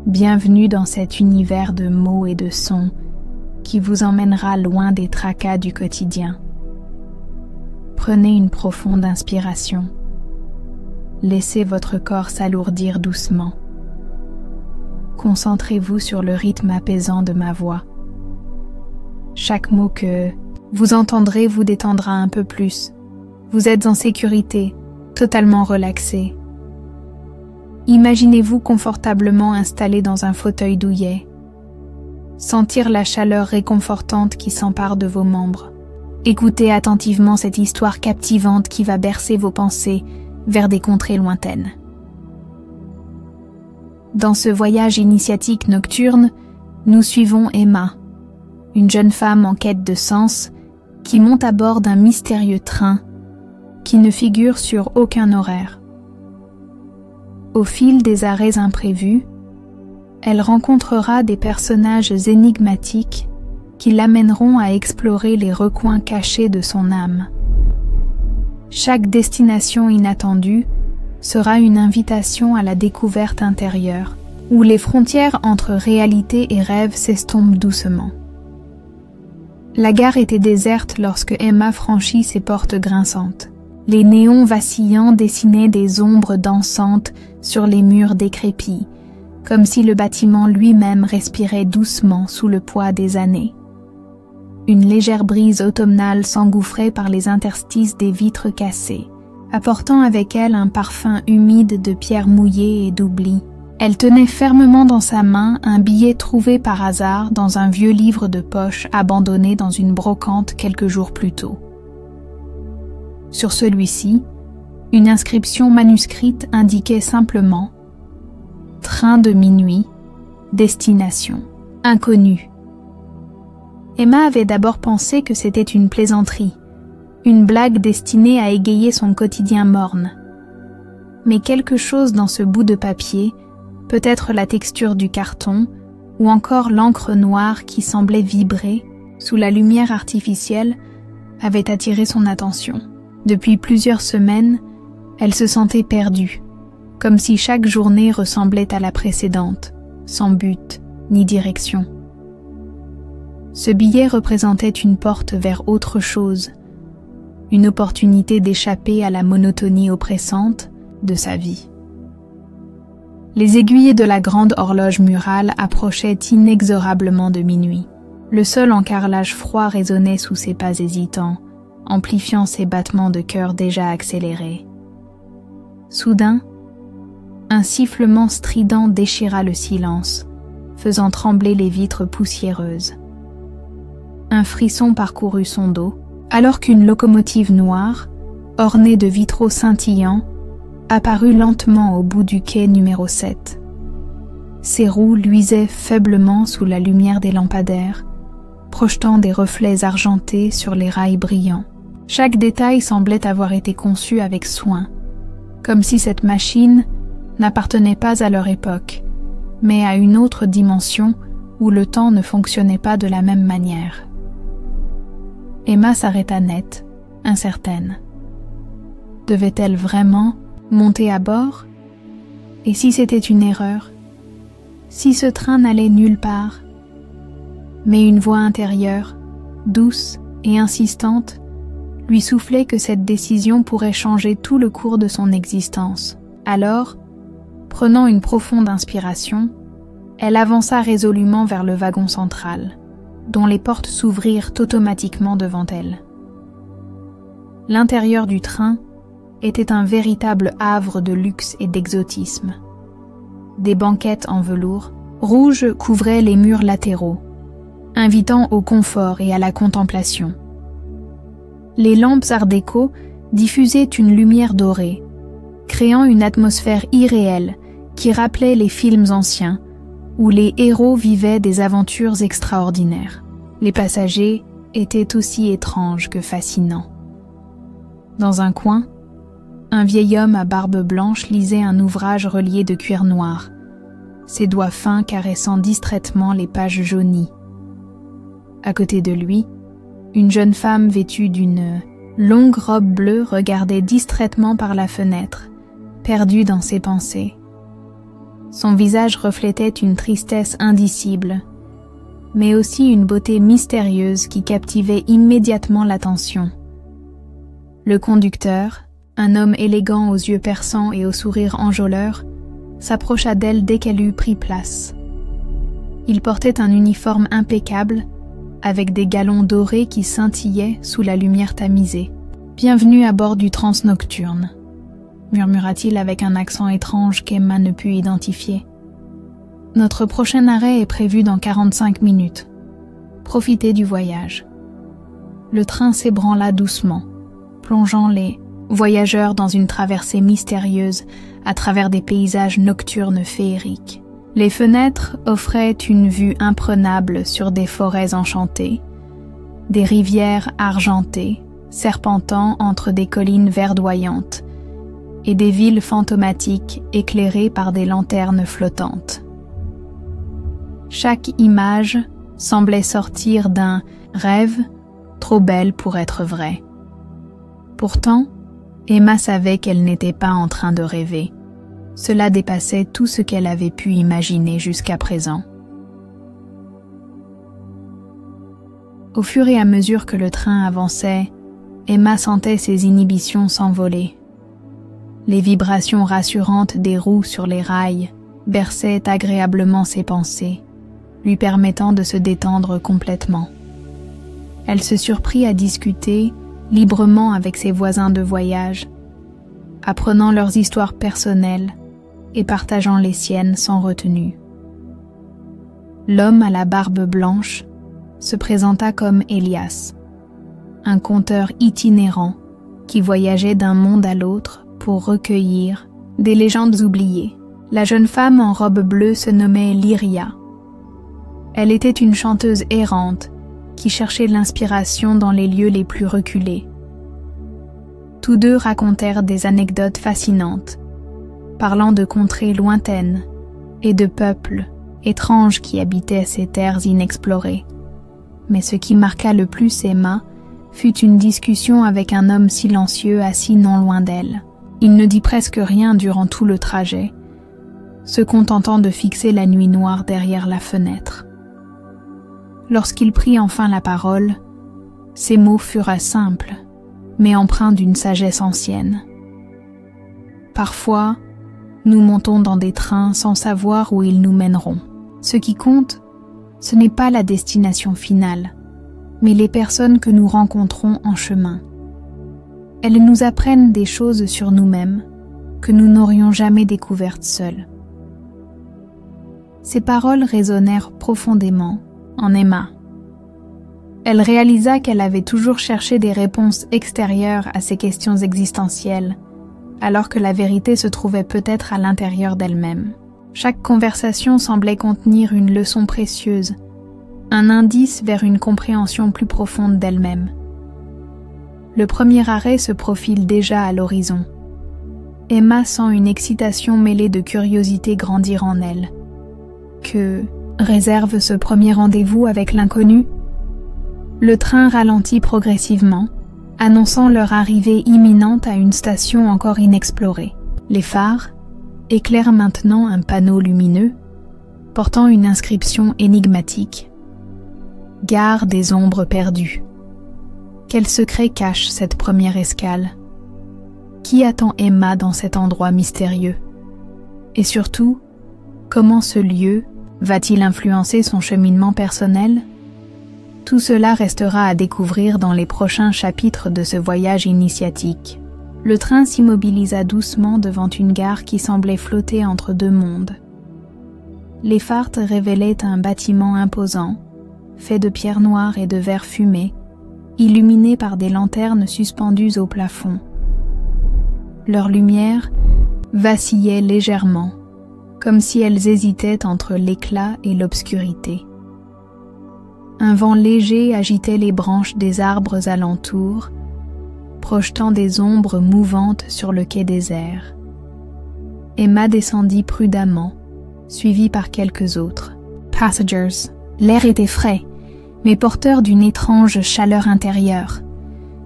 Bienvenue dans cet univers de mots et de sons qui vous emmènera loin des tracas du quotidien. Prenez une profonde inspiration. Laissez votre corps s'alourdir doucement. Concentrez-vous sur le rythme apaisant de ma voix. Chaque mot que vous entendrez vous détendra un peu plus. Vous êtes en sécurité, totalement relaxé. Imaginez-vous confortablement installé dans un fauteuil douillet. Sentir la chaleur réconfortante qui s'empare de vos membres. Écoutez attentivement cette histoire captivante qui va bercer vos pensées vers des contrées lointaines. Dans ce voyage initiatique nocturne, nous suivons Emma, une jeune femme en quête de sens qui monte à bord d'un mystérieux train qui ne figure sur aucun horaire. Au fil des arrêts imprévus, elle rencontrera des personnages énigmatiques qui l'amèneront à explorer les recoins cachés de son âme. Chaque destination inattendue sera une invitation à la découverte intérieure, où les frontières entre réalité et rêve s'estompent doucement. La gare était déserte lorsque Emma franchit ses portes grinçantes. Les néons vacillants dessinaient des ombres dansantes sur les murs décrépits, comme si le bâtiment lui-même respirait doucement sous le poids des années. Une légère brise automnale s'engouffrait par les interstices des vitres cassées, apportant avec elle un parfum humide de pierres mouillées et d'oubli. Elle tenait fermement dans sa main un billet trouvé par hasard dans un vieux livre de poche abandonné dans une brocante quelques jours plus tôt. Sur celui-ci, une inscription manuscrite indiquait simplement « Train de minuit, destination, inconnue ». Emma avait d'abord pensé que c'était une plaisanterie, une blague destinée à égayer son quotidien morne. Mais quelque chose dans ce bout de papier, peut-être la texture du carton, ou encore l'encre noire qui semblait vibrer sous la lumière artificielle, avait attiré son attention. Depuis plusieurs semaines, elle se sentait perdue, comme si chaque journée ressemblait à la précédente, sans but ni direction. Ce billet représentait une porte vers autre chose, une opportunité d'échapper à la monotonie oppressante de sa vie. Les aiguilles de la grande horloge murale approchaient inexorablement de minuit. Le sol en carrelage froid résonnait sous ses pas hésitants, amplifiant ses battements de cœur déjà accélérés. Soudain, un sifflement strident déchira le silence, faisant trembler les vitres poussiéreuses. Un frisson parcourut son dos, alors qu'une locomotive noire, ornée de vitraux scintillants, apparut lentement au bout du quai numéro 7. Ses roues luisaient faiblement sous la lumière des lampadaires, projetant des reflets argentés sur les rails brillants. Chaque détail semblait avoir été conçu avec soin, comme si cette machine n'appartenait pas à leur époque, mais à une autre dimension où le temps ne fonctionnait pas de la même manière. Emma s'arrêta net, incertaine. Devait-elle vraiment monter à bord? Et si c'était une erreur? Si ce train n'allait nulle part? Mais une voix intérieure, douce et insistante, lui soufflait que cette décision pourrait changer tout le cours de son existence. Alors, prenant une profonde inspiration, elle avança résolument vers le wagon central, dont les portes s'ouvrirent automatiquement devant elle. L'intérieur du train était un véritable havre de luxe et d'exotisme. Des banquettes en velours rouge couvraient les murs latéraux, invitant au confort et à la contemplation. Les lampes art déco diffusaient une lumière dorée, créant une atmosphère irréelle qui rappelait les films anciens, où les héros vivaient des aventures extraordinaires. Les passagers étaient aussi étranges que fascinants. Dans un coin, un vieil homme à barbe blanche lisait un ouvrage relié de cuir noir, ses doigts fins caressant distraitement les pages jaunies. À côté de lui, une jeune femme vêtue d'une longue robe bleue regardait distraitement par la fenêtre, perdue dans ses pensées. Son visage reflétait une tristesse indicible, mais aussi une beauté mystérieuse qui captivait immédiatement l'attention. Le conducteur, un homme élégant aux yeux perçants et au sourire enjôleur, s'approcha d'elle dès qu'elle eut pris place. Il portait un uniforme impeccable, avec des galons dorés qui scintillaient sous la lumière tamisée. « Bienvenue à bord du Transnocturne », murmura-t-il avec un accent étrange qu'Emma ne put identifier. « Notre prochain arrêt est prévu dans 45 minutes. Profitez du voyage. » Le train s'ébranla doucement, plongeant les voyageurs dans une traversée mystérieuse à travers des paysages nocturnes féeriques. Les fenêtres offraient une vue imprenable sur des forêts enchantées, des rivières argentées serpentant entre des collines verdoyantes et des villes fantomatiques éclairées par des lanternes flottantes. Chaque image semblait sortir d'un rêve trop belle pour être vraie. Pourtant, Emma savait qu'elle n'était pas en train de rêver. Cela dépassait tout ce qu'elle avait pu imaginer jusqu'à présent. Au fur et à mesure que le train avançait, Emma sentait ses inhibitions s'envoler. Les vibrations rassurantes des roues sur les rails berçaient agréablement ses pensées, lui permettant de se détendre complètement. Elle se surprit à discuter librement avec ses voisins de voyage, apprenant leurs histoires personnelles et partageant les siennes sans retenue. L'homme à la barbe blanche se présenta comme Elias, un conteur itinérant qui voyageait d'un monde à l'autre pour recueillir des légendes oubliées. La jeune femme en robe bleue se nommait Lyria. Elle était une chanteuse errante qui cherchait l'inspiration dans les lieux les plus reculés. Tous deux racontèrent des anecdotes fascinantes, parlant de contrées lointaines et de peuples étranges qui habitaient ces terres inexplorées. Mais ce qui marqua le plus Emma fut une discussion avec un homme silencieux assis non loin d'elle. Il ne dit presque rien durant tout le trajet, se contentant de fixer la nuit noire derrière la fenêtre. Lorsqu'il prit enfin la parole, ses mots furent simples, mais empreints d'une sagesse ancienne. Parfois, nous montons dans des trains sans savoir où ils nous mèneront. Ce qui compte, ce n'est pas la destination finale, mais les personnes que nous rencontrons en chemin. Elles nous apprennent des choses sur nous-mêmes que nous n'aurions jamais découvertes seuls. Ces paroles résonnèrent profondément en Emma. Elle réalisa qu'elle avait toujours cherché des réponses extérieures à ces questions existentielles, alors que la vérité se trouvait peut-être à l'intérieur d'elle-même. Chaque conversation semblait contenir une leçon précieuse, un indice vers une compréhension plus profonde d'elle-même. Le premier arrêt se profile déjà à l'horizon. Emma sent une excitation mêlée de curiosité grandir en elle. Que réserve ce premier rendez-vous avec l'inconnu? Le train ralentit progressivement, annonçant leur arrivée imminente à une station encore inexplorée. Les phares éclairent maintenant un panneau lumineux, portant une inscription énigmatique. « Gare des ombres perdues ». Quel secret cache cette première escale? Qui attend Emma dans cet endroit mystérieux? Et surtout, comment ce lieu va-t-il influencer son cheminement personnel? Tout cela restera à découvrir dans les prochains chapitres de ce voyage initiatique. Le train s'immobilisa doucement devant une gare qui semblait flotter entre deux mondes. Les phares révélaient un bâtiment imposant, fait de pierres noires et de verre fumé, illuminé par des lanternes suspendues au plafond. Leur lumière vacillait légèrement, comme si elles hésitaient entre l'éclat et l'obscurité. Un vent léger agitait les branches des arbres alentours, projetant des ombres mouvantes sur le quai désert. Emma descendit prudemment, suivie par quelques autres. Passengers. L'air était frais, mais porteur d'une étrange chaleur intérieure,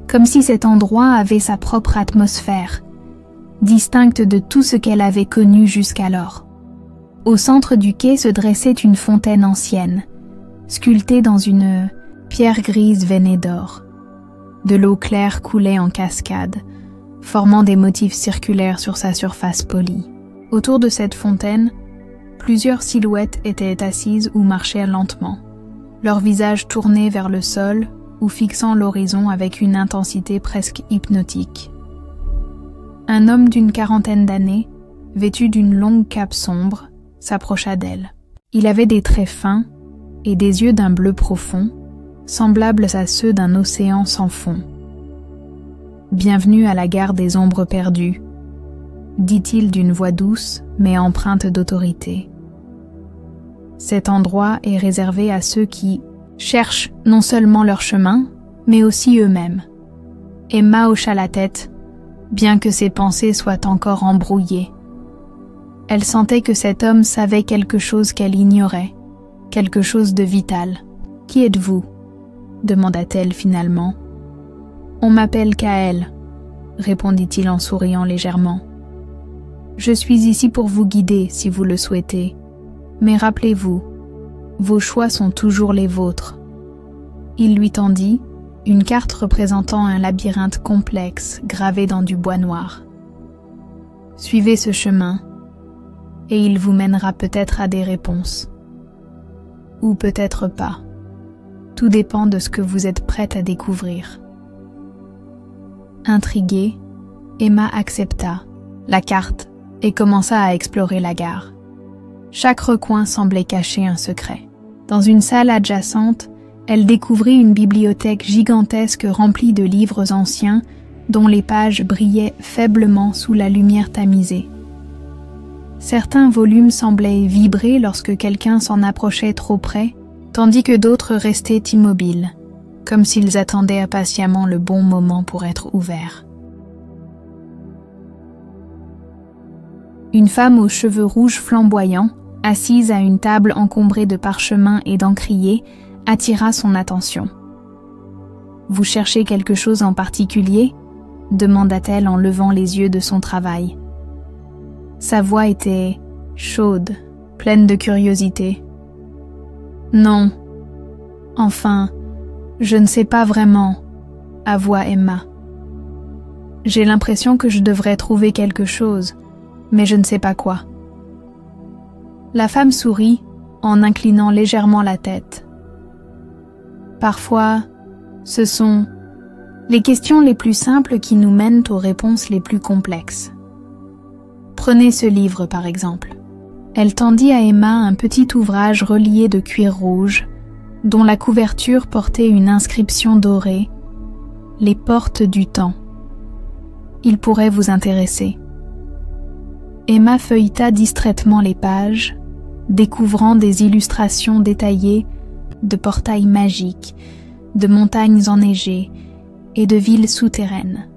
comme si cet endroit avait sa propre atmosphère, distincte de tout ce qu'elle avait connu jusqu'alors. Au centre du quai se dressait une fontaine ancienne, sculptée dans une pierre grise veinée d'or. De l'eau claire coulait en cascade, formant des motifs circulaires sur sa surface polie. Autour de cette fontaine, plusieurs silhouettes étaient assises ou marchaient lentement, leurs visages tournés vers le sol ou fixant l'horizon avec une intensité presque hypnotique. Un homme d'une quarantaine d'années, vêtu d'une longue cape sombre, s'approcha d'elle. Il avait des traits fins et des yeux d'un bleu profond, semblables à ceux d'un océan sans fond. « Bienvenue à la gare des ombres perdues », dit-il d'une voix douce mais empreinte d'autorité. « Cet endroit est réservé à ceux qui cherchent non seulement leur chemin, mais aussi eux-mêmes. » Emma hocha la tête, bien que ses pensées soient encore embrouillées. Elle sentait que cet homme savait quelque chose qu'elle ignorait, quelque chose de vital. « Qui êtes-vous » demanda-t-elle finalement. « On m'appelle Kael », répondit-il en souriant légèrement. « Je suis ici pour vous guider si vous le souhaitez, mais rappelez-vous, vos choix sont toujours les vôtres. » Il lui tendit une carte représentant un labyrinthe complexe gravé dans du bois noir. « Suivez ce chemin, et il vous mènera peut-être à des réponses. Ou peut-être pas. Tout dépend de ce que vous êtes prête à découvrir. » Intriguée, Emma accepta la carte et commença à explorer la gare. Chaque recoin semblait cacher un secret. Dans une salle adjacente, elle découvrit une bibliothèque gigantesque remplie de livres anciens dont les pages brillaient faiblement sous la lumière tamisée. Certains volumes semblaient vibrer lorsque quelqu'un s'en approchait trop près, tandis que d'autres restaient immobiles, comme s'ils attendaient impatiemment le bon moment pour être ouverts. Une femme aux cheveux rouges flamboyants, assise à une table encombrée de parchemins et d'encriers, attira son attention. « Vous cherchez quelque chose en particulier ?» demanda-t-elle en levant les yeux de son travail. Sa voix était chaude, pleine de curiosité. « Non. Enfin, je ne sais pas vraiment, » avoua Emma. « J'ai l'impression que je devrais trouver quelque chose, mais je ne sais pas quoi. » La femme sourit en inclinant légèrement la tête. « Parfois, ce sont les questions les plus simples qui nous mènent aux réponses les plus complexes. Prenez ce livre par exemple. » Elle tendit à Emma un petit ouvrage relié de cuir rouge, dont la couverture portait une inscription dorée, « Les portes du temps ». Il pourrait vous intéresser. Emma feuilleta distraitement les pages, découvrant des illustrations détaillées de portails magiques, de montagnes enneigées et de villes souterraines.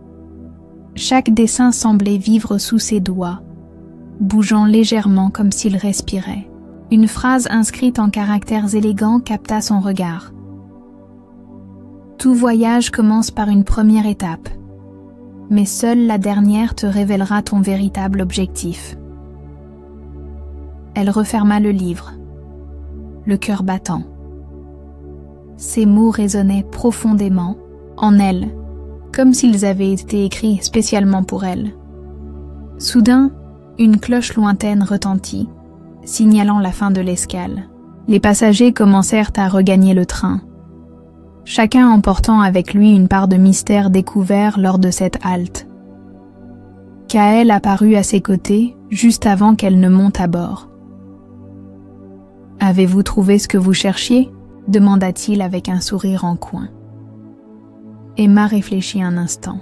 Chaque dessin semblait vivre sous ses doigts, bougeant légèrement comme s'il respirait. Une phrase inscrite en caractères élégants capta son regard. « Tout voyage commence par une première étape, mais seule la dernière te révélera ton véritable objectif. » Elle referma le livre, le cœur battant. Ces mots résonnaient profondément en elle, comme s'ils avaient été écrits spécialement pour elle. Soudain, une cloche lointaine retentit, signalant la fin de l'escale. Les passagers commencèrent à regagner le train, chacun emportant avec lui une part de mystère découvert lors de cette halte. Kael apparut à ses côtés juste avant qu'elle ne monte à bord. « Avez-vous trouvé ce que vous cherchiez ?» demanda-t-il avec un sourire en coin. Emma réfléchit un instant.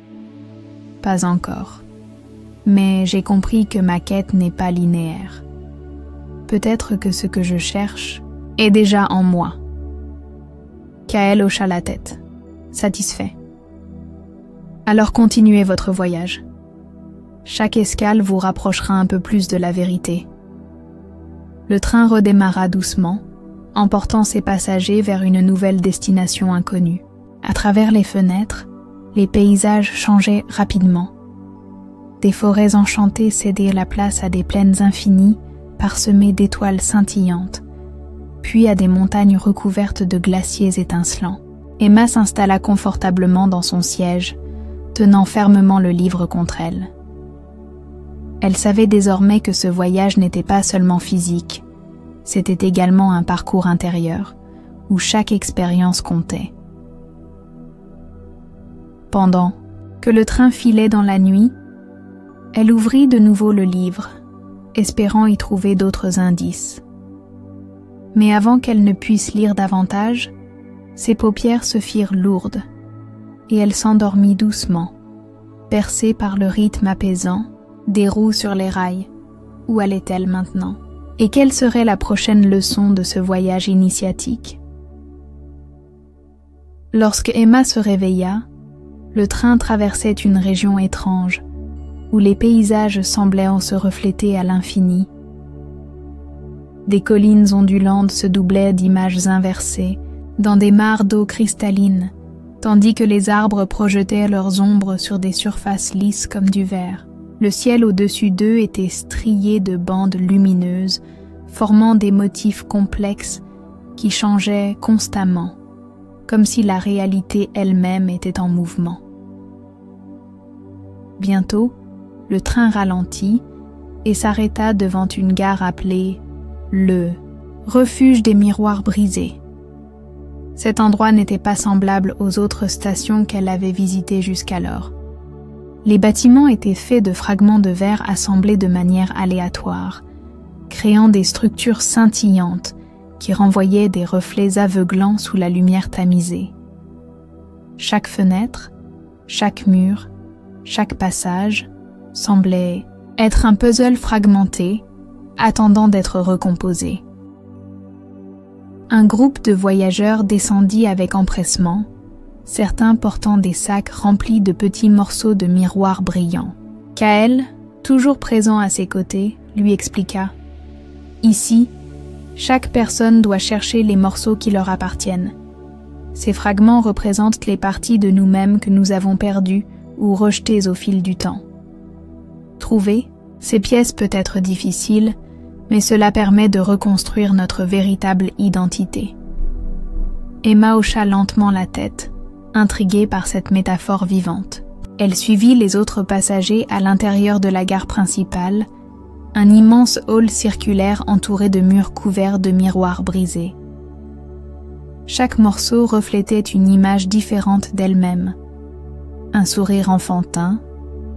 « Pas encore. Mais j'ai compris que ma quête n'est pas linéaire. Peut-être que ce que je cherche est déjà en moi. » Kael hocha la tête, satisfait. « Alors continuez votre voyage. Chaque escale vous rapprochera un peu plus de la vérité. » Le train redémarra doucement, emportant ses passagers vers une nouvelle destination inconnue. À travers les fenêtres, les paysages changeaient rapidement. Des forêts enchantées cédaient la place à des plaines infinies, parsemées d'étoiles scintillantes, puis à des montagnes recouvertes de glaciers étincelants. Emma s'installa confortablement dans son siège, tenant fermement le livre contre elle. Elle savait désormais que ce voyage n'était pas seulement physique, c'était également un parcours intérieur, où chaque expérience comptait. Pendant que le train filait dans la nuit, elle ouvrit de nouveau le livre, espérant y trouver d'autres indices. Mais avant qu'elle ne puisse lire davantage, ses paupières se firent lourdes, et elle s'endormit doucement, bercée par le rythme apaisant des roues sur les rails. Où allait-elle maintenant? Et quelle serait la prochaine leçon de ce voyage initiatique? Lorsque Emma se réveilla, le train traversait une région étrange, où les paysages semblaient en se refléter à l'infini. Des collines ondulantes se doublaient d'images inversées, dans des mares d'eau cristalline, tandis que les arbres projetaient leurs ombres sur des surfaces lisses comme du verre. Le ciel au-dessus d'eux était strié de bandes lumineuses, formant des motifs complexes qui changeaient constamment, comme si la réalité elle-même était en mouvement. Bientôt, le train ralentit et s'arrêta devant une gare appelée le refuge des miroirs brisés. Cet endroit n'était pas semblable aux autres stations qu'elle avait visitées jusqu'alors. Les bâtiments étaient faits de fragments de verre assemblés de manière aléatoire, créant des structures scintillantes qui renvoyaient des reflets aveuglants sous la lumière tamisée. Chaque fenêtre, chaque mur, chaque passage semblait être un puzzle fragmenté, attendant d'être recomposé. Un groupe de voyageurs descendit avec empressement, certains portant des sacs remplis de petits morceaux de miroirs brillants. Kael, toujours présent à ses côtés, lui expliqua « Ici, chaque personne doit chercher les morceaux qui leur appartiennent. Ces fragments représentent les parties de nous-mêmes que nous avons perdues ou rejetées au fil du temps. Trouver ces pièces peut être difficile, mais cela permet de reconstruire notre véritable identité. » Emma hocha lentement la tête, intriguée par cette métaphore vivante. Elle suivit les autres passagers à l'intérieur de la gare principale, un immense hall circulaire entouré de murs couverts de miroirs brisés. Chaque morceau reflétait une image différente d'elle-même. Un sourire enfantin,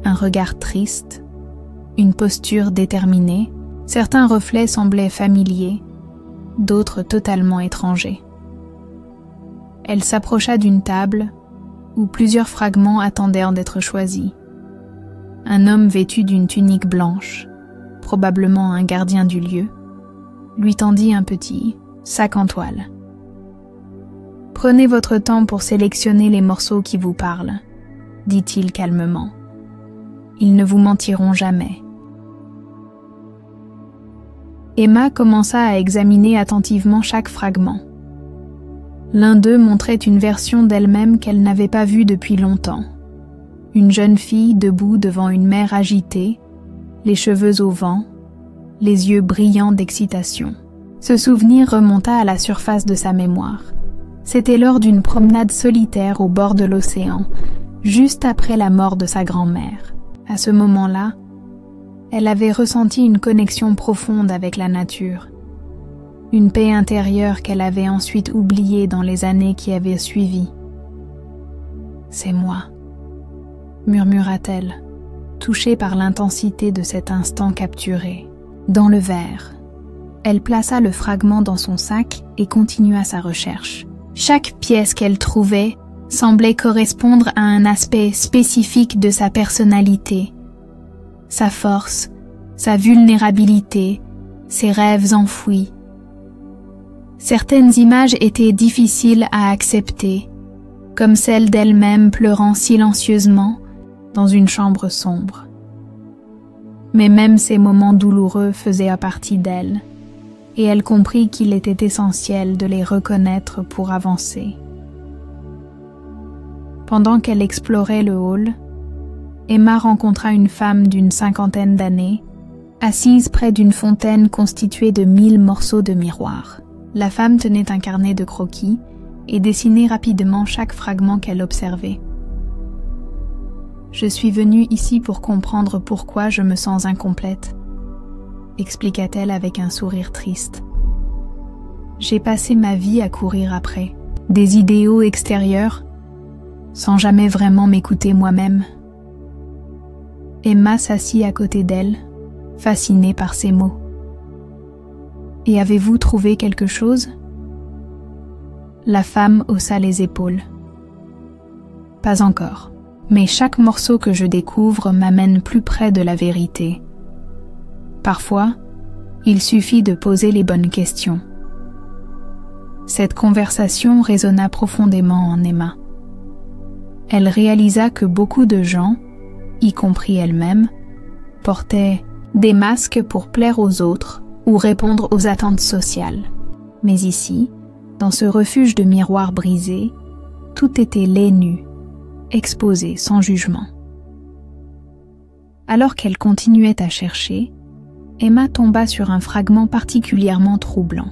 un regard triste, une posture déterminée. Certains reflets semblaient familiers, d'autres totalement étrangers. Elle s'approcha d'une table où plusieurs fragments attendèrent d'être choisis. Un homme vêtu d'une tunique blanche, probablement un gardien du lieu, lui tendit un petit sac en toile. « Prenez votre temps pour sélectionner les morceaux qui vous parlent, » dit-il calmement. « Ils ne vous mentiront jamais. » Emma commença à examiner attentivement chaque fragment. L'un d'eux montrait une version d'elle-même qu'elle n'avait pas vue depuis longtemps. Une jeune fille debout devant une mer agitée, les cheveux au vent, les yeux brillants d'excitation. Ce souvenir remonta à la surface de sa mémoire. C'était lors d'une promenade solitaire au bord de l'océan, juste après la mort de sa grand-mère. À ce moment-là, elle avait ressenti une connexion profonde avec la nature, une paix intérieure qu'elle avait ensuite oubliée dans les années qui avaient suivi. « C'est moi », murmura-t-elle, touchée par l'intensité de cet instant capturé. Dans le verre, elle plaça le fragment dans son sac et continua sa recherche. Chaque pièce qu'elle trouvait semblait correspondre à un aspect spécifique de sa personnalité, sa force, sa vulnérabilité, ses rêves enfouis. Certaines images étaient difficiles à accepter, comme celle d'elle-même pleurant silencieusement dans une chambre sombre. Mais même ces moments douloureux faisaient partie d'elle, et elle comprit qu'il était essentiel de les reconnaître pour avancer. Pendant qu'elle explorait le hall, Emma rencontra une femme d'une 50aine d'années, Assise près d'une fontaine constituée de 1000 morceaux de miroir, la femme tenait un carnet de croquis et dessinait rapidement chaque fragment qu'elle observait. « Je suis venue ici pour comprendre pourquoi je me sens incomplète, » expliqua-t-elle avec un sourire triste. « J'ai passé ma vie à courir après des idéaux extérieurs, sans jamais vraiment m'écouter moi-même. » Emma s'assit à côté d'elle, fascinée par ces mots. « Et avez-vous trouvé quelque chose ?» La femme haussa les épaules. « Pas encore, mais chaque morceau que je découvre m'amène plus près de la vérité. Parfois, il suffit de poser les bonnes questions. » Cette conversation résonna profondément en Emma. Elle réalisa que beaucoup de gens, y compris elle-même, portaient des masques pour plaire aux autres ou répondre aux attentes sociales. Mais ici, dans ce refuge de miroirs brisés, tout était laid nu, exposé sans jugement. Alors qu'elle continuait à chercher, Emma tomba sur un fragment particulièrement troublant.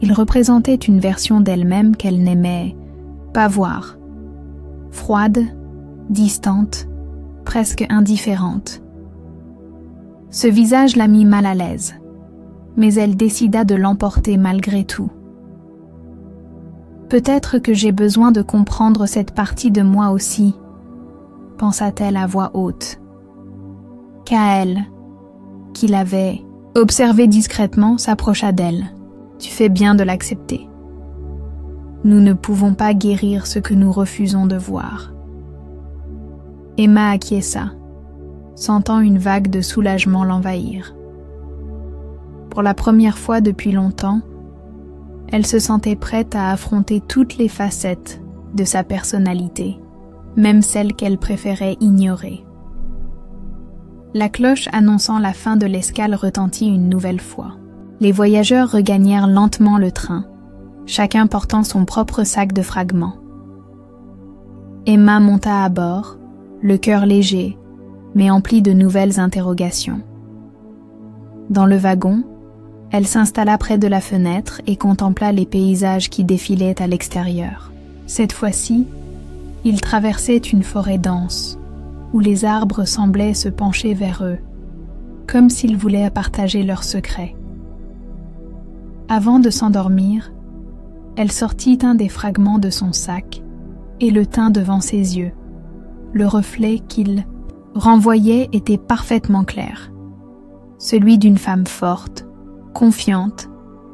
Il représentait une version d'elle-même qu'elle n'aimait pas voir. Froide, distante, presque indifférente. Ce visage la mit mal à l'aise, mais elle décida de l'emporter malgré tout. « Peut-être que j'ai besoin de comprendre cette partie de moi aussi, » pensa-t-elle à voix haute. Kael, qui l'avait observée discrètement, s'approcha d'elle. « Tu fais bien de l'accepter. Nous ne pouvons pas guérir ce que nous refusons de voir. » Emma acquiesça, sentant une vague de soulagement l'envahir. Pour la première fois depuis longtemps, elle se sentait prête à affronter toutes les facettes de sa personnalité, même celles qu'elle préférait ignorer. La cloche annonçant la fin de l'escale retentit une nouvelle fois. Les voyageurs regagnèrent lentement le train, chacun portant son propre sac de fragments. Emma monta à bord, le cœur léger, mais empli de nouvelles interrogations. Dans le wagon, elle s'installa près de la fenêtre et contempla les paysages qui défilaient à l'extérieur. Cette fois-ci, ils traversaient une forêt dense, où les arbres semblaient se pencher vers eux, comme s'ils voulaient partager leurs secrets. Avant de s'endormir, elle sortit un des fragments de son sac et le tint devant ses yeux. Le reflet qu'il renvoyait était parfaitement clair, celui d'une femme forte, confiante,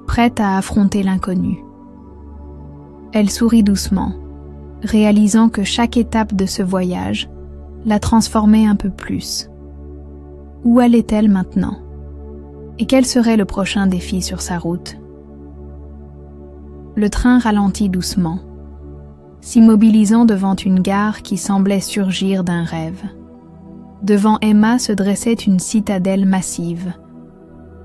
prête à affronter l'inconnu. Elle sourit doucement, réalisant que chaque étape de ce voyage la transformait un peu plus. Où allait-elle maintenant? Et quel serait le prochain défi sur sa route? Le train ralentit doucement, s'immobilisant devant une gare qui semblait surgir d'un rêve. Devant Emma se dressait une citadelle massive,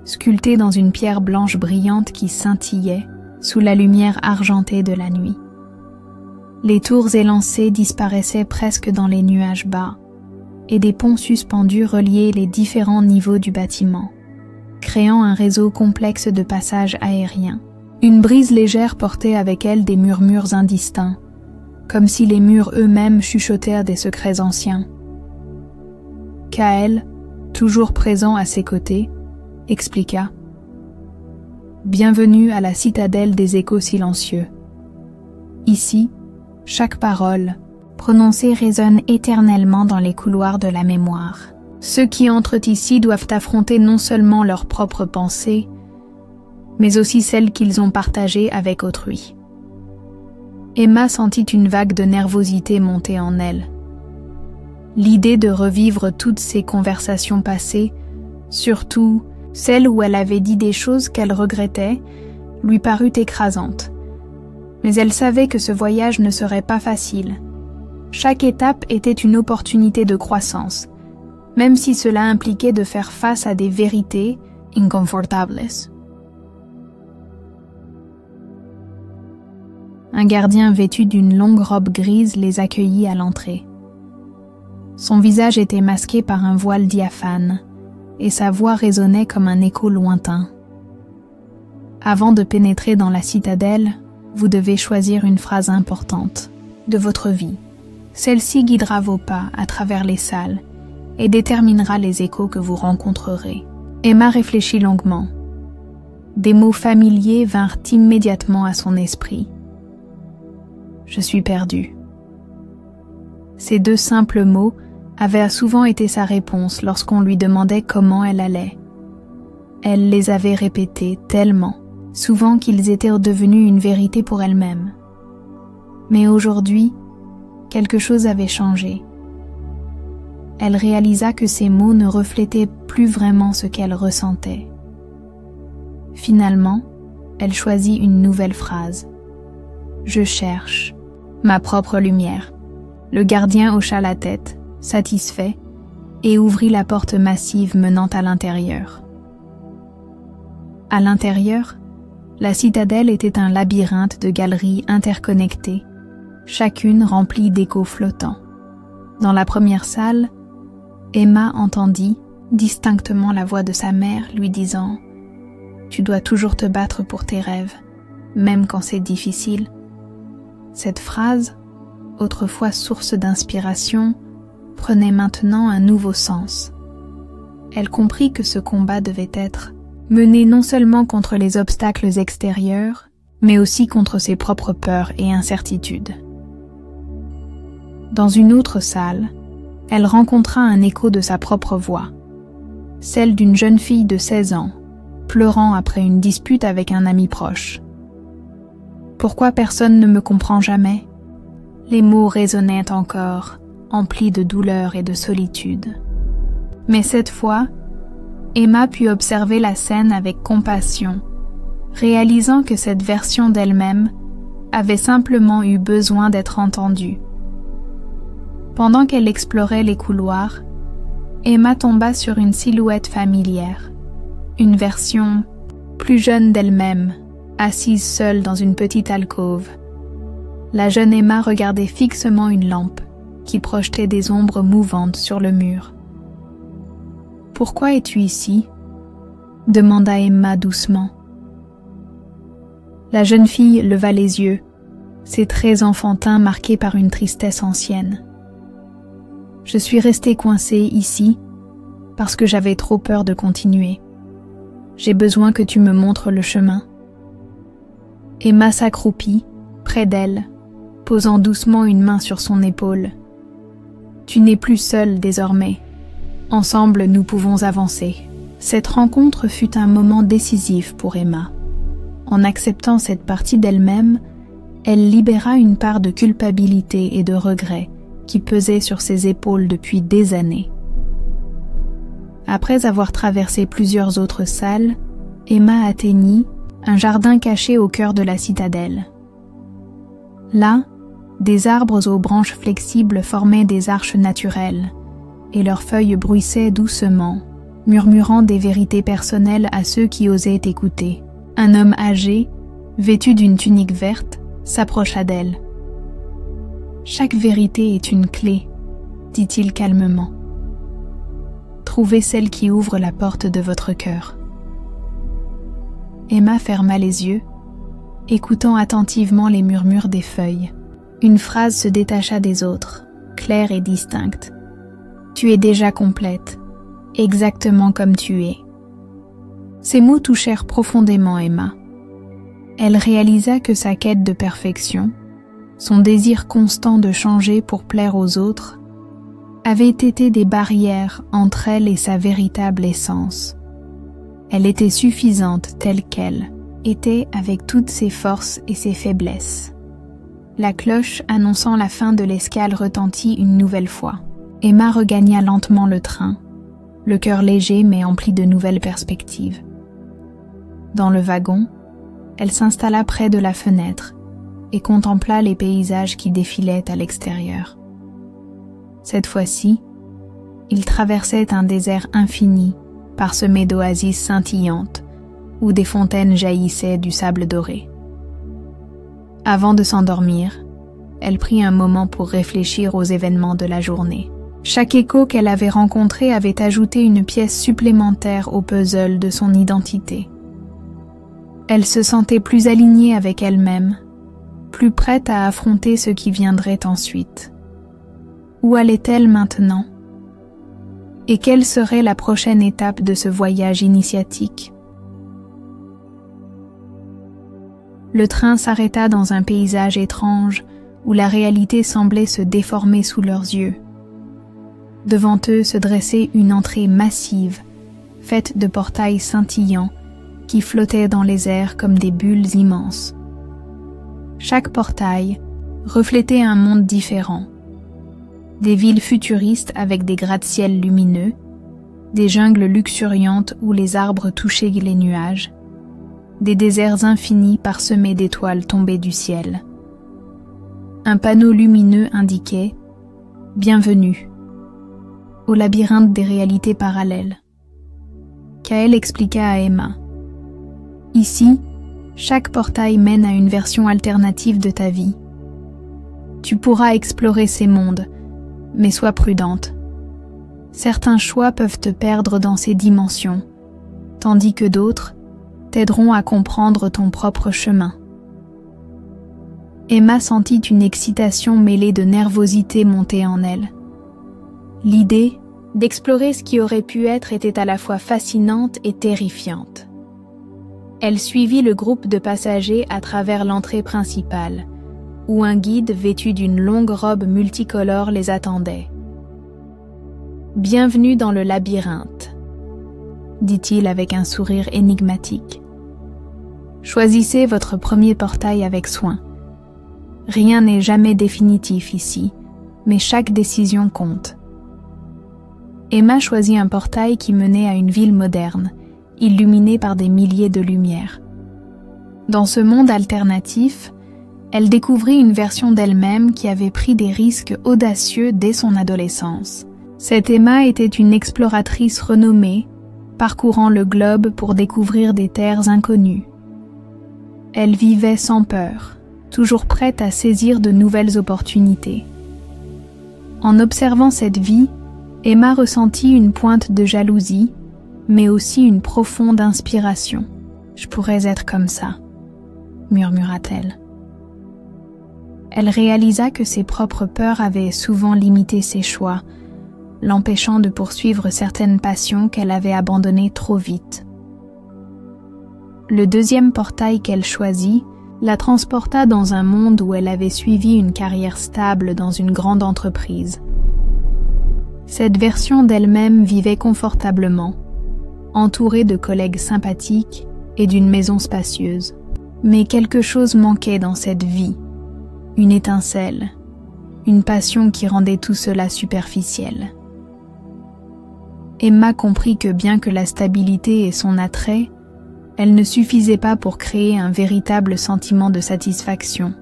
sculptée dans une pierre blanche brillante qui scintillait sous la lumière argentée de la nuit. Les tours élancées disparaissaient presque dans les nuages bas, et des ponts suspendus reliaient les différents niveaux du bâtiment, créant un réseau complexe de passages aériens. Une brise légère portait avec elle des murmures indistincts, comme si les murs eux-mêmes chuchotèrent des secrets anciens. Kael, toujours présent à ses côtés, expliqua « Bienvenue à la citadelle des échos silencieux. Ici, chaque parole prononcée résonne éternellement dans les couloirs de la mémoire. Ceux qui entrent ici doivent affronter non seulement leurs propres pensées, mais aussi celles qu'ils ont partagées avec autrui. » Emma sentit une vague de nervosité monter en elle. L'idée de revivre toutes ces conversations passées, surtout celles où elle avait dit des choses qu'elle regrettait, lui parut écrasante. Mais elle savait que ce voyage ne serait pas facile. Chaque étape était une opportunité de croissance, même si cela impliquait de faire face à des vérités inconfortables. Un gardien vêtu d'une longue robe grise les accueillit à l'entrée. Son visage était masqué par un voile diaphane, et sa voix résonnait comme un écho lointain. Avant de pénétrer dans la citadelle, vous devez choisir une phrase importante de votre vie. Celle-ci guidera vos pas à travers les salles et déterminera les échos que vous rencontrerez. Emma réfléchit longuement. Des mots familiers vinrent immédiatement à son esprit. Je suis perdue. Ces 2 simples mots avaient souvent été sa réponse lorsqu'on lui demandait comment elle allait. Elle les avait répétés tellement, souvent qu'ils étaient devenus une vérité pour elle-même. Mais aujourd'hui, quelque chose avait changé. Elle réalisa que ces mots ne reflétaient plus vraiment ce qu'elle ressentait. Finalement, elle choisit une nouvelle phrase. « Je cherche ma propre lumière ». Le gardien hocha la tête, satisfait, et ouvrit la porte massive menant à l'intérieur. À l'intérieur, la citadelle était un labyrinthe de galeries interconnectées, chacune remplie d'échos flottants. Dans la première salle, Emma entendit distinctement la voix de sa mère lui disant « Tu dois toujours te battre pour tes rêves, même quand c'est difficile. » Cette phrase, autrefois source d'inspiration, prenait maintenant un nouveau sens. Elle comprit que ce combat devait être mené non seulement contre les obstacles extérieurs, mais aussi contre ses propres peurs et incertitudes. Dans une autre salle, elle rencontra un écho de sa propre voix, celle d'une jeune fille de 16 ans, pleurant après une dispute avec un ami proche. « Pourquoi personne ne me comprend jamais ?» Les mots résonnaient encore, emplis de douleur et de solitude. Mais cette fois, Emma put observer la scène avec compassion, réalisant que cette version d'elle-même avait simplement eu besoin d'être entendue. Pendant qu'elle explorait les couloirs, Emma tomba sur une silhouette familière, une version plus jeune d'elle-même, assise seule dans une petite alcôve. La jeune Emma regardait fixement une lampe qui projetait des ombres mouvantes sur le mur. « Pourquoi es-tu ici ?» demanda Emma doucement. La jeune fille leva les yeux, ses traits enfantins marqués par une tristesse ancienne. « Je suis restée coincée ici parce que j'avais trop peur de continuer. J'ai besoin que tu me montres le chemin. » Emma s'accroupit près d'elle, posant doucement une main sur son épaule. « Tu n'es plus seule désormais. Ensemble, nous pouvons avancer. » Cette rencontre fut un moment décisif pour Emma. En acceptant cette partie d'elle-même, elle libéra une part de culpabilité et de regret qui pesait sur ses épaules depuis des années. Après avoir traversé plusieurs autres salles, Emma atteignit un jardin caché au cœur de la citadelle. Là, des arbres aux branches flexibles formaient des arches naturelles, et leurs feuilles bruissaient doucement, murmurant des vérités personnelles à ceux qui osaient écouter. Un homme âgé, vêtu d'une tunique verte, s'approcha d'elle. « Chaque vérité est une clé, » dit-il calmement. « Trouvez celle qui ouvre la porte de votre cœur. » Emma ferma les yeux, écoutant attentivement les murmures des feuilles. Une phrase se détacha des autres, claire et distincte. « Tu es déjà complète, exactement comme tu es. » Ces mots touchèrent profondément Emma. Elle réalisa que sa quête de perfection, son désir constant de changer pour plaire aux autres, avaient été des barrières entre elle et sa véritable essence. Elle était suffisante telle qu'elle était avec toutes ses forces et ses faiblesses. La cloche annonçant la fin de l'escale retentit une nouvelle fois. Emma regagna lentement le train, le cœur léger mais empli de nouvelles perspectives. Dans le wagon, elle s'installa près de la fenêtre et contempla les paysages qui défilaient à l'extérieur. Cette fois-ci, ils traversaient un désert infini, parsemé d'oasis scintillantes, où des fontaines jaillissaient du sable doré. Avant de s'endormir, elle prit un moment pour réfléchir aux événements de la journée. Chaque écho qu'elle avait rencontré avait ajouté une pièce supplémentaire au puzzle de son identité. Elle se sentait plus alignée avec elle-même, plus prête à affronter ce qui viendrait ensuite. Où allait-elle maintenant? Et quelle serait la prochaine étape de ce voyage initiatique? Le train s'arrêta dans un paysage étrange où la réalité semblait se déformer sous leurs yeux. Devant eux se dressait une entrée massive, faite de portails scintillants qui flottaient dans les airs comme des bulles immenses. Chaque portail reflétait un monde différent. Des villes futuristes avec des gratte-ciels lumineux, des jungles luxuriantes où les arbres touchaient les nuages, des déserts infinis parsemés d'étoiles tombées du ciel. Un panneau lumineux indiquait « Bienvenue » au labyrinthe des réalités parallèles. Kael expliqua à Emma « Ici, chaque portail mène à une version alternative de ta vie. Tu pourras explorer ces mondes, mais sois prudente. Certains choix peuvent te perdre dans ces dimensions, tandis que d'autres t'aideront à comprendre ton propre chemin. » Emma sentit une excitation mêlée de nervosité monter en elle. L'idée d'explorer ce qui aurait pu être était à la fois fascinante et terrifiante. Elle suivit le groupe de passagers à travers l'entrée principale, où un guide vêtu d'une longue robe multicolore les attendait. « Bienvenue dans le labyrinthe », dit-il avec un sourire énigmatique. « Choisissez votre premier portail avec soin. Rien n'est jamais définitif ici, mais chaque décision compte. » Emma choisit un portail qui menait à une ville moderne, illuminée par des milliers de lumières. Dans ce monde alternatif, elle découvrit une version d'elle-même qui avait pris des risques audacieux dès son adolescence. Cette Emma était une exploratrice renommée, parcourant le globe pour découvrir des terres inconnues. Elle vivait sans peur, toujours prête à saisir de nouvelles opportunités. En observant cette vie, Emma ressentit une pointe de jalousie, mais aussi une profonde inspiration. « Je pourrais être comme ça », murmura-t-elle. Elle réalisa que ses propres peurs avaient souvent limité ses choix, l'empêchant de poursuivre certaines passions qu'elle avait abandonnées trop vite. Le deuxième portail qu'elle choisit la transporta dans un monde où elle avait suivi une carrière stable dans une grande entreprise. Cette version d'elle-même vivait confortablement, entourée de collègues sympathiques et d'une maison spacieuse. Mais quelque chose manquait dans cette vie, une étincelle, une passion qui rendait tout cela superficiel. Emma comprit que bien que la stabilité ait son attrait, elle ne suffisait pas pour créer un véritable sentiment de satisfaction.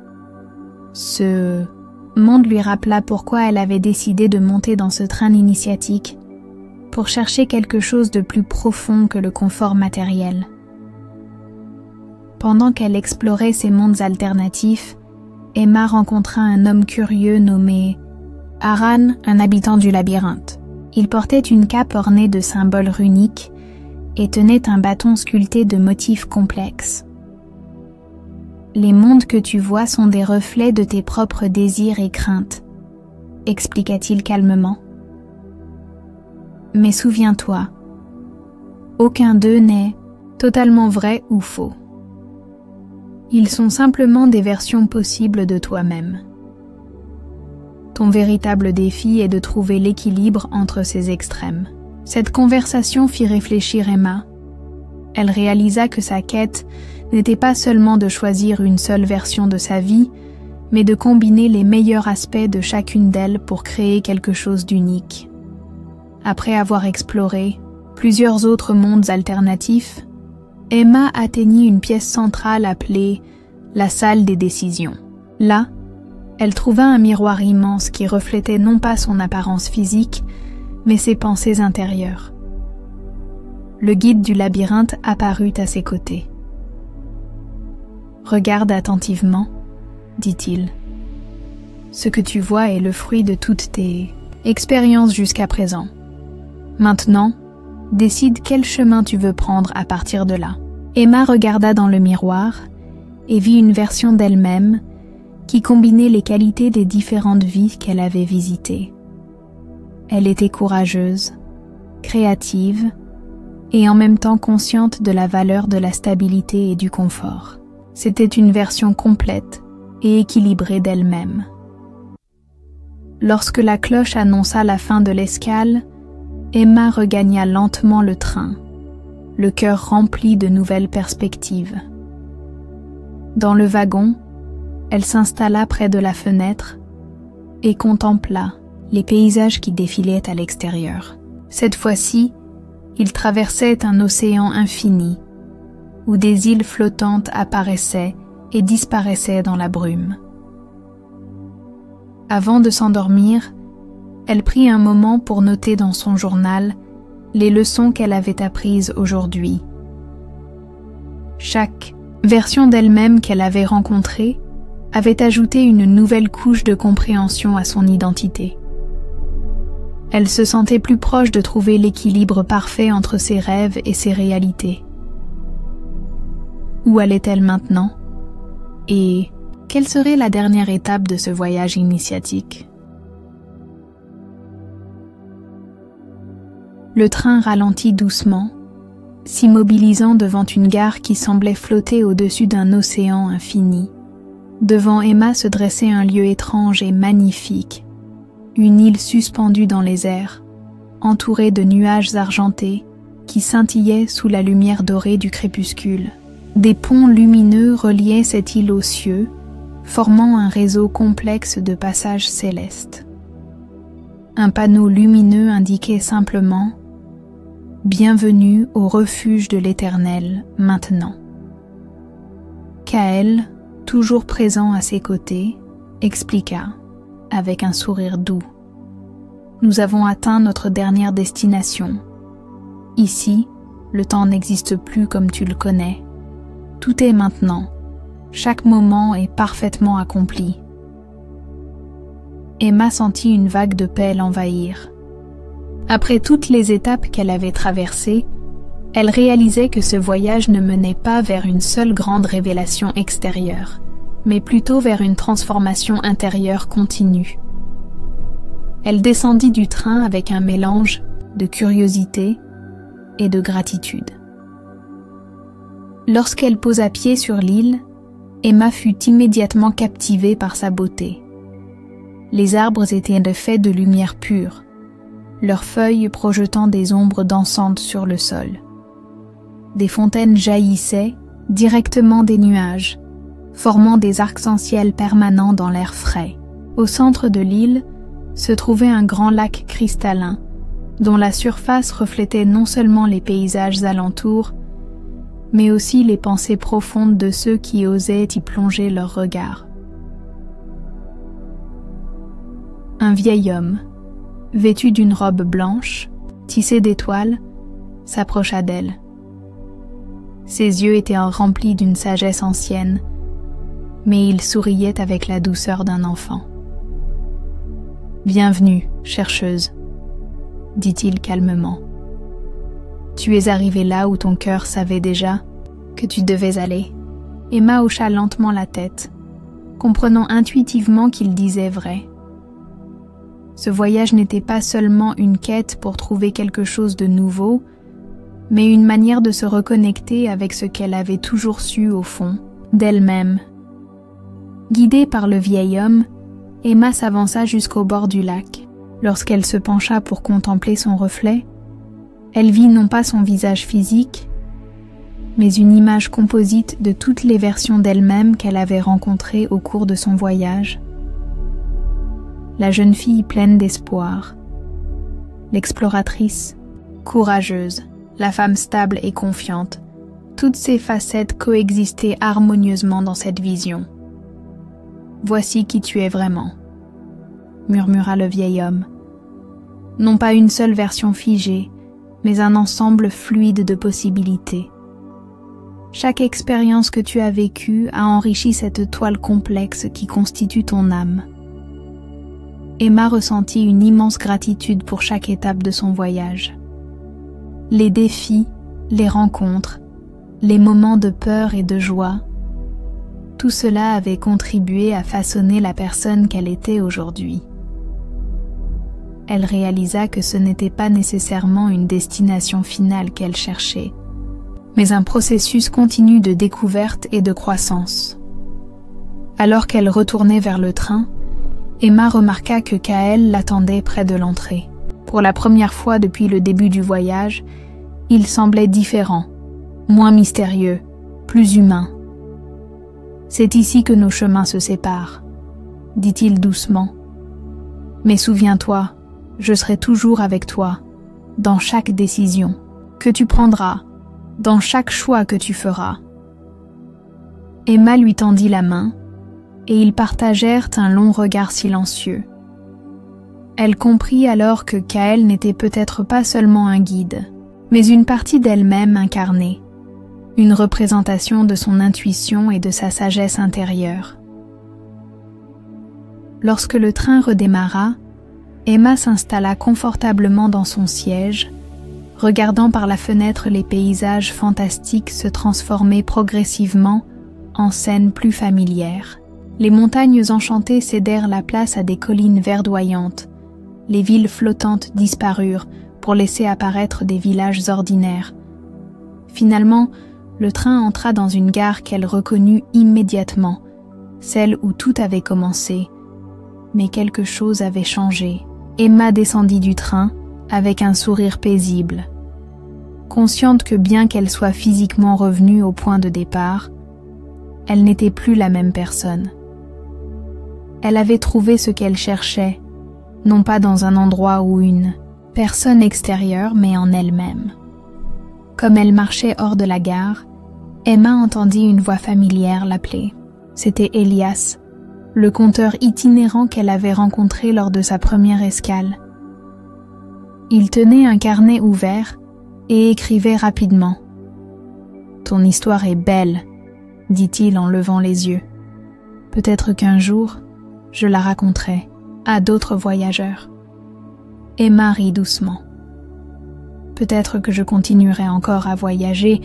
Ce monde lui rappela pourquoi elle avait décidé de monter dans ce train initiatique, pour chercher quelque chose de plus profond que le confort matériel. Pendant qu'elle explorait ces mondes alternatifs, Emma rencontra un homme curieux nommé Aran, un habitant du labyrinthe. Il portait une cape ornée de symboles runiques et tenait un bâton sculpté de motifs complexes. « Les mondes que tu vois sont des reflets de tes propres désirs et craintes, » expliqua-t-il calmement. « Mais souviens-toi, aucun d'eux n'est totalement vrai ou faux. Ils sont simplement des versions possibles de toi-même. Ton véritable défi est de trouver l'équilibre entre ces extrêmes. » Cette conversation fit réfléchir Emma. Elle réalisa que sa quête n'était pas seulement de choisir une seule version de sa vie, mais de combiner les meilleurs aspects de chacune d'elles pour créer quelque chose d'unique. Après avoir exploré plusieurs autres mondes alternatifs, Emma atteignit une pièce centrale appelée la salle des décisions. Là, elle trouva un miroir immense qui reflétait non pas son apparence physique, mais ses pensées intérieures. Le guide du labyrinthe apparut à ses côtés. « Regarde attentivement, dit-il. Ce que tu vois est le fruit de toutes tes Expérience jusqu'à présent. Maintenant, décide quel chemin tu veux prendre à partir de là. Emma regarda dans le miroir et vit une version d'elle-même qui combinait les qualités des différentes vies qu'elle avait visitées. Elle était courageuse, créative et en même temps consciente de la valeur de la stabilité et du confort. C'était une version complète et équilibrée d'elle-même. Lorsque la cloche annonça la fin de l'escale, Emma regagna lentement le train, le cœur rempli de nouvelles perspectives. Dans le wagon, elle s'installa près de la fenêtre et contempla les paysages qui défilaient à l'extérieur. Cette fois-ci, ils traversaient un océan infini, où des îles flottantes apparaissaient et disparaissaient dans la brume. Avant de s'endormir, elle prit un moment pour noter dans son journal les leçons qu'elle avait apprises aujourd'hui. Chaque version d'elle-même qu'elle avait rencontrée avait ajouté une nouvelle couche de compréhension à son identité. Elle se sentait plus proche de trouver l'équilibre parfait entre ses rêves et ses réalités. Où allait-elle maintenant? Et quelle serait la dernière étape de ce voyage initiatique? Le train ralentit doucement, s'immobilisant devant une gare qui semblait flotter au-dessus d'un océan infini. Devant Emma se dressait un lieu étrange et magnifique, une île suspendue dans les airs, entourée de nuages argentés qui scintillaient sous la lumière dorée du crépuscule. Des ponts lumineux reliaient cette île aux cieux, formant un réseau complexe de passages célestes. Un panneau lumineux indiquait simplement « Bienvenue au refuge de l'Éternel, maintenant ». Kaël, toujours présent à ses côtés, expliqua, avec un sourire doux. « Nous avons atteint notre dernière destination. Ici, le temps n'existe plus comme tu le connais. Tout est maintenant. Chaque moment est parfaitement accompli. » Emma sentit une vague de paix l'envahir. Après toutes les étapes qu'elle avait traversées, elle réalisait que ce voyage ne menait pas vers une seule grande révélation extérieure, mais plutôt vers une transformation intérieure continue. Elle descendit du train avec un mélange de curiosité et de gratitude. Lorsqu'elle posa pied sur l'île, Emma fut immédiatement captivée par sa beauté. Les arbres étaient faits de lumière pure, leurs feuilles projetant des ombres dansantes sur le sol. Des fontaines jaillissaient directement des nuages, formant des arcs-en-ciel permanents dans l'air frais. Au centre de l'île se trouvait un grand lac cristallin, dont la surface reflétait non seulement les paysages alentours, mais aussi les pensées profondes de ceux qui osaient y plonger leur regard. Un vieil homme, vêtu d'une robe blanche, tissée d'étoiles, s'approcha d'elle. Ses yeux étaient remplis d'une sagesse ancienne, mais il souriait avec la douceur d'un enfant. « Bienvenue, chercheuse, » dit-il calmement. « Tu es arrivée là où ton cœur savait déjà que tu devais aller. » Emma hocha lentement la tête, comprenant intuitivement qu'il disait vrai. Ce voyage n'était pas seulement une quête pour trouver quelque chose de nouveau, mais une manière de se reconnecter avec ce qu'elle avait toujours su au fond, d'elle-même. Guidée par le vieil homme, Emma s'avança jusqu'au bord du lac. Lorsqu'elle se pencha pour contempler son reflet, elle vit non pas son visage physique, mais une image composite de toutes les versions d'elle-même qu'elle avait rencontrées au cours de son voyage. La jeune fille pleine d'espoir, l'exploratrice, courageuse, la femme stable et confiante, toutes ces facettes coexistaient harmonieusement dans cette vision. « Voici qui tu es vraiment », murmura le vieil homme. « Non pas une seule version figée, mais un ensemble fluide de possibilités. Chaque expérience que tu as vécue a enrichi cette toile complexe qui constitue ton âme. Emma ressentit une immense gratitude pour chaque étape de son voyage. Les défis, les rencontres, les moments de peur et de joie, tout cela avait contribué à façonner la personne qu'elle était aujourd'hui. Elle réalisa que ce n'était pas nécessairement une destination finale qu'elle cherchait, mais un processus continu de découverte et de croissance. Alors qu'elle retournait vers le train, Emma remarqua que Kaël l'attendait près de l'entrée. Pour la première fois depuis le début du voyage, il semblait différent, moins mystérieux, plus humain. « C'est ici que nos chemins se séparent, » dit-il doucement. « Mais souviens-toi, je serai toujours avec toi, dans chaque décision que tu prendras, dans chaque choix que tu feras. » Emma lui tendit la main, et ils partagèrent un long regard silencieux. Elle comprit alors que Kaël n'était peut-être pas seulement un guide, mais une partie d'elle-même incarnée, une représentation de son intuition et de sa sagesse intérieure. Lorsque le train redémarra, Emma s'installa confortablement dans son siège, regardant par la fenêtre les paysages fantastiques se transformer progressivement en scènes plus familières. Les montagnes enchantées cédèrent la place à des collines verdoyantes, les villes flottantes disparurent pour laisser apparaître des villages ordinaires. Finalement, le train entra dans une gare qu'elle reconnut immédiatement, celle où tout avait commencé. Mais quelque chose avait changé. Emma descendit du train avec un sourire paisible. Consciente que bien qu'elle soit physiquement revenue au point de départ, elle n'était plus la même personne. Elle avait trouvé ce qu'elle cherchait, non pas dans un endroit ou une personne extérieure, mais en elle-même. Comme elle marchait hors de la gare, Emma entendit une voix familière l'appeler. C'était Elias, le conteur itinérant qu'elle avait rencontré lors de sa première escale. Il tenait un carnet ouvert et écrivait rapidement. « Ton histoire est belle, » dit-il en levant les yeux. « Peut-être qu'un jour, je la raconterai à d'autres voyageurs. » Emma rit doucement. « Peut-être que je continuerai encore à voyager,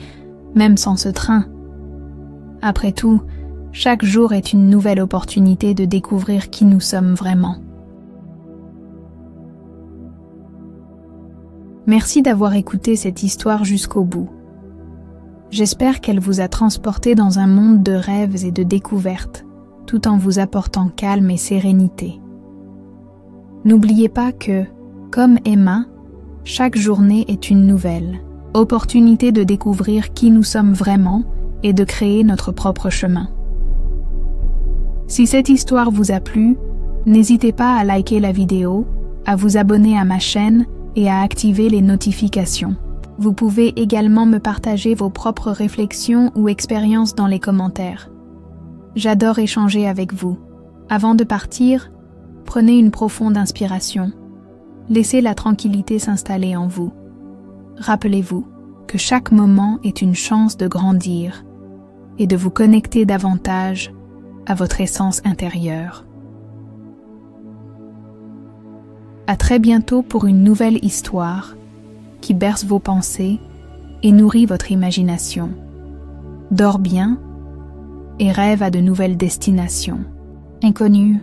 même sans ce train. Après tout, chaque jour est une nouvelle opportunité de découvrir qui nous sommes vraiment. » Merci d'avoir écouté cette histoire jusqu'au bout. J'espère qu'elle vous a transporté dans un monde de rêves et de découvertes, tout en vous apportant calme et sérénité. N'oubliez pas que, comme Emma, chaque journée est une nouvelle opportunité de découvrir qui nous sommes vraiment et de créer notre propre chemin. Si cette histoire vous a plu, n'hésitez pas à liker la vidéo, à vous abonner à ma chaîne et à activer les notifications. Vous pouvez également me partager vos propres réflexions ou expériences dans les commentaires. J'adore échanger avec vous. Avant de partir, prenez une profonde inspiration. Laissez la tranquillité s'installer en vous. Rappelez-vous que chaque moment est une chance de grandir et de vous connecter davantage à votre essence intérieure. À très bientôt pour une nouvelle histoire qui berce vos pensées et nourrit votre imagination. Dors bien et rêve à de nouvelles destinations inconnues